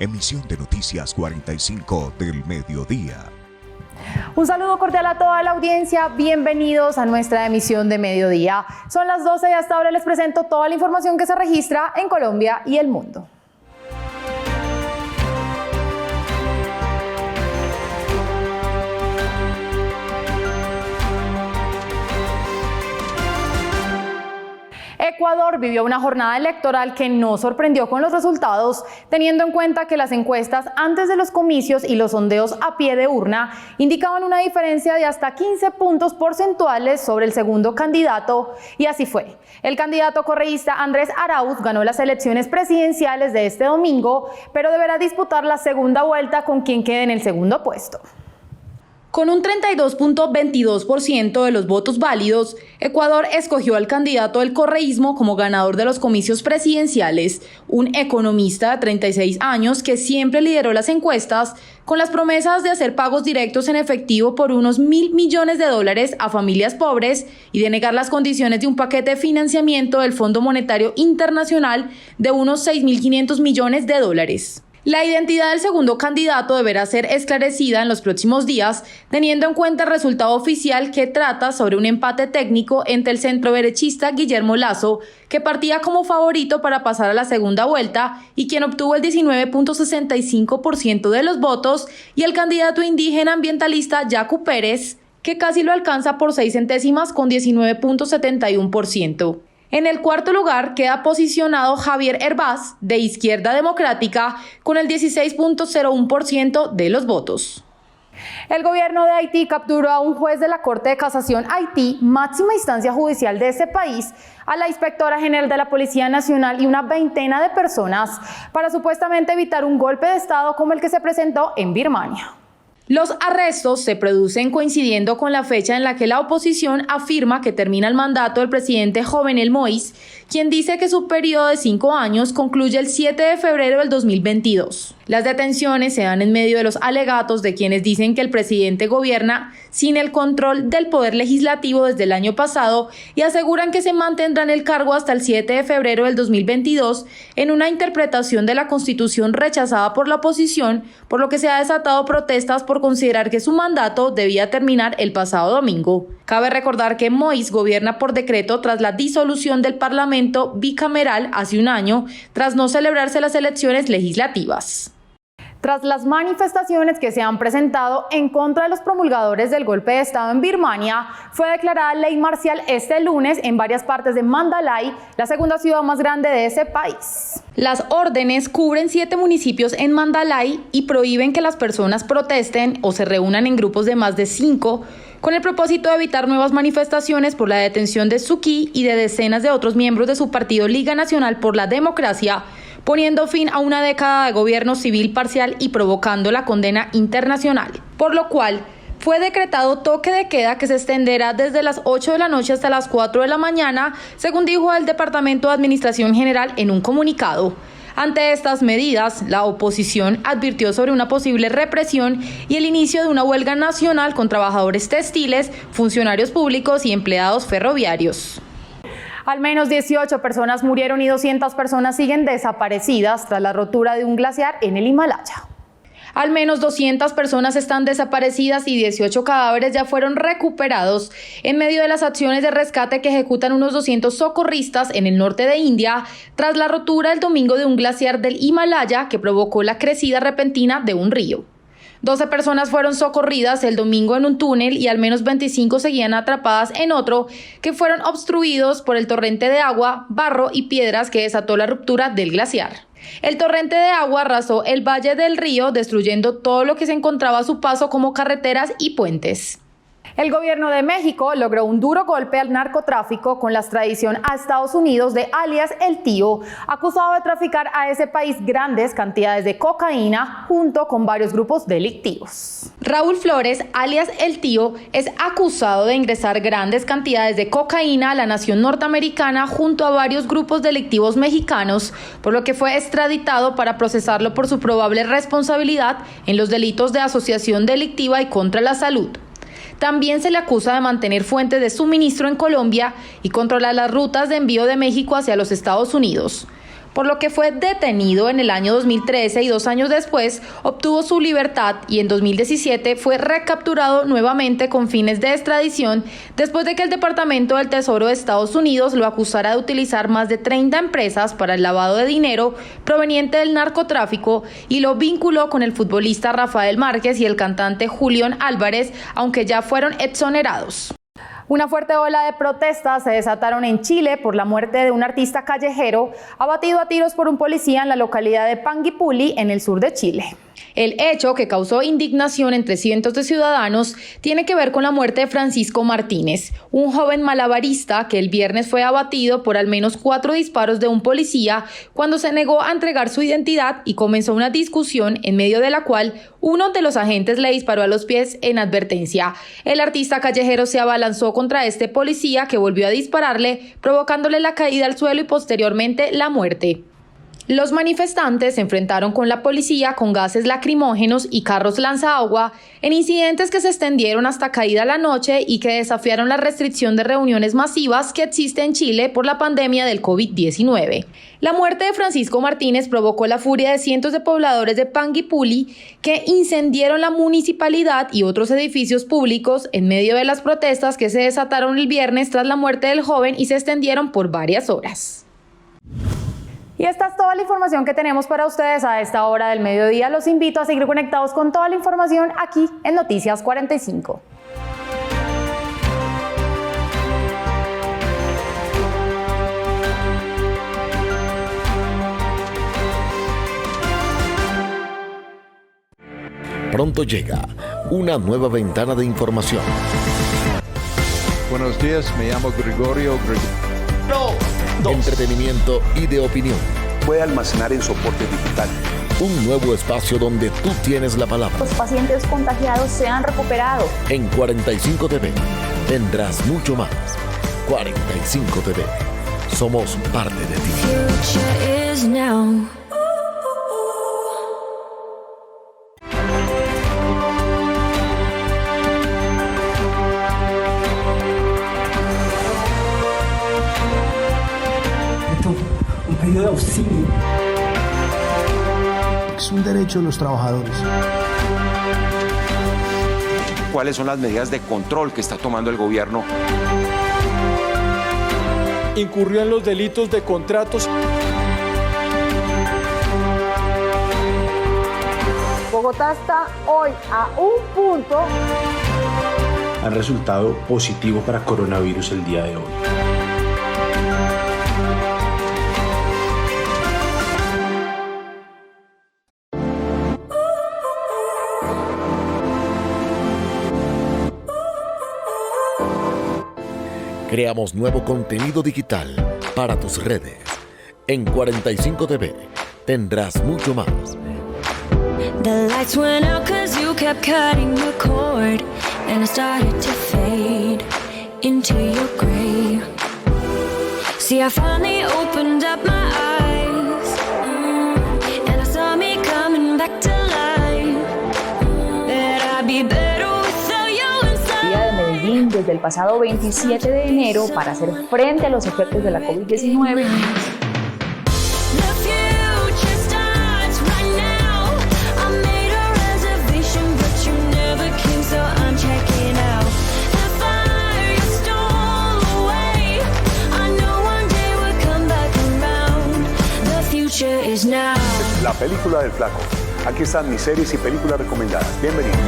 Emisión de Noticias 45 del mediodía. Un saludo cordial a toda la audiencia, bienvenidos a nuestra emisión de mediodía. Son las 12 y hasta ahora les presento toda la información que se registra en Colombia y el mundo. Ecuador vivió una jornada electoral que no sorprendió con los resultados, teniendo en cuenta que las encuestas antes de los comicios y los sondeos a pie de urna indicaban una diferencia de hasta 15 puntos porcentuales sobre el segundo candidato, y así fue. El candidato correísta Andrés Arauz ganó las elecciones presidenciales de este domingo, pero deberá disputar la segunda vuelta con quien quede en el segundo puesto. Con un 32.22% de los votos válidos, Ecuador escogió al candidato del correísmo como ganador de los comicios presidenciales, un economista de 36 años que siempre lideró las encuestas con las promesas de hacer pagos directos en efectivo por unos $1.000 millones a familias pobres y de negar las condiciones de un paquete de financiamiento del Fondo Monetario Internacional de unos $6.500 millones. La identidad del segundo candidato deberá ser esclarecida en los próximos días, teniendo en cuenta el resultado oficial que trata sobre un empate técnico entre el centroderechista Guillermo Lasso, que partía como favorito para pasar a la segunda vuelta y quien obtuvo el 19.65% de los votos, y el candidato indígena ambientalista Yacu Pérez, que casi lo alcanza por 6 centésimas con 19.71%. En el cuarto lugar queda posicionado Javier Hervás, de Izquierda Democrática, con el 16.01% de los votos. El gobierno de Haití capturó a un juez de la Corte de Casación Haití, máxima instancia judicial de ese país, a la inspectora general de la Policía Nacional y una veintena de personas para supuestamente evitar un golpe de Estado como el que se presentó en Birmania. Los arrestos se producen coincidiendo con la fecha en la que la oposición afirma que termina el mandato del presidente Jovenel Moïse, quien dice que su periodo de 5 años concluye el 7 de febrero del 2022. Las detenciones se dan en medio de los alegatos de quienes dicen que el presidente gobierna sin el control del poder legislativo desde el año pasado y aseguran que se mantendrá en el cargo hasta el 7 de febrero del 2022 en una interpretación de la Constitución rechazada por la oposición, por lo que se ha desatado protestas por considerar que su mandato debía terminar el pasado domingo. Cabe recordar que Moïse gobierna por decreto tras la disolución del Parlamento bicameral hace un año, tras no celebrarse las elecciones legislativas. Tras las manifestaciones que se han presentado en contra de los promulgadores del golpe de Estado en Birmania, fue declarada ley marcial este lunes en varias partes de Mandalay, la segunda ciudad más grande de ese país. Las órdenes cubren 7 municipios en Mandalay y prohíben que las personas protesten o se reúnan en grupos de más de 5, con el propósito de evitar nuevas manifestaciones por la detención de Suu Kyi y de decenas de otros miembros de su partido Liga Nacional por la Democracia, poniendo fin a una década de gobierno civil parcial y provocando la condena internacional. Por lo cual, fue decretado toque de queda que se extenderá desde las 8 de la noche hasta las 4 de la mañana, según dijo el Departamento de Administración General en un comunicado. Ante estas medidas, la oposición advirtió sobre una posible represión y el inicio de una huelga nacional con trabajadores textiles, funcionarios públicos y empleados ferroviarios. Al menos 18 personas murieron y 200 personas siguen desaparecidas tras la rotura de un glaciar en el Himalaya. Al menos 200 personas están desaparecidas y 18 cadáveres ya fueron recuperados en medio de las acciones de rescate que ejecutan unos 200 socorristas en el norte de India tras la rotura el domingo de un glaciar del Himalaya que provocó la crecida repentina de un río. 12 personas fueron socorridas el domingo en un túnel y al menos 25 seguían atrapadas en otro que fueron obstruidos por el torrente de agua, barro y piedras que desató la ruptura del glaciar. El torrente de agua arrasó el valle del río, destruyendo todo lo que se encontraba a su paso como carreteras y puentes. El gobierno de México logró un duro golpe al narcotráfico con la extradición a Estados Unidos de alias El Tío, acusado de traficar a ese país grandes cantidades de cocaína junto con varios grupos delictivos. Raúl Flores, alias El Tío, es acusado de ingresar grandes cantidades de cocaína a la nación norteamericana junto a varios grupos delictivos mexicanos, por lo que fue extraditado para procesarlo por su probable responsabilidad en los delitos de asociación delictiva y contra la salud. También se le acusa de mantener fuentes de suministro en Colombia y controlar las rutas de envío de México hacia los Estados Unidos. por lo que fue detenido en el año 2013 y 2 años después obtuvo su libertad y en 2017 fue recapturado nuevamente con fines de extradición después de que el Departamento del Tesoro de Estados Unidos lo acusara de utilizar más de 30 empresas para el lavado de dinero proveniente del narcotráfico y lo vinculó con el futbolista Rafael Márquez y el cantante Julián Álvarez, aunque ya fueron exonerados. Una fuerte ola de protestas se desataron en Chile por la muerte de un artista callejero abatido a tiros por un policía en la localidad de Panguipulli, en el sur de Chile. El hecho, que causó indignación entre cientos de ciudadanos, tiene que ver con la muerte de Francisco Martínez, un joven malabarista que el viernes fue abatido por al menos 4 disparos de un policía cuando se negó a entregar su identidad y comenzó una discusión en medio de la cual uno de los agentes le disparó a los pies en advertencia. El artista callejero se abalanzó contra este policía, que volvió a dispararle, provocándole la caída al suelo y posteriormente la muerte. Los manifestantes se enfrentaron con la policía con gases lacrimógenos y carros lanzaagua en incidentes que se extendieron hasta caída la noche y que desafiaron la restricción de reuniones masivas que existe en Chile por la pandemia del COVID-19. La muerte de Francisco Martínez provocó la furia de cientos de pobladores de Panguipulli, que incendiaron la municipalidad y otros edificios públicos en medio de las protestas que se desataron el viernes tras la muerte del joven y se extendieron por varias horas. Y esta es toda la información que tenemos para ustedes a esta hora del mediodía. Los invito a seguir conectados con toda la información aquí en Noticias 45. Pronto llega una nueva ventana de información. Buenos días, me llamo Gregorio. Entretenimiento y de opinión. Puede almacenar en soporte digital. Un nuevo espacio donde tú tienes la palabra. Los pacientes contagiados se han recuperado. En 45 TV tendrás mucho más. 45 TV. Somos parte de ti. Future is now. Un pedido de auxilio. Es un derecho de los trabajadores. ¿Cuáles son las medidas de control que está tomando el gobierno? Incurrió en los delitos de contratos. Bogotá está hoy a un punto. Han resultado positivo para coronavirus el día de hoy. Creamos nuevo contenido digital para tus redes. En 45 TV tendrás mucho más. The lights went out 'cause you kept cutting the cord, and I started to fade into your gray. See, I finally opened up my eyes, and I saw me coming back to life. That I'd be better without you inside. Día de Medellín desde el pasado 27 de enero para hacer frente a los efectos de la COVID-19. La película del flaco. Aquí están mis series y películas recomendadas. Bienvenidos.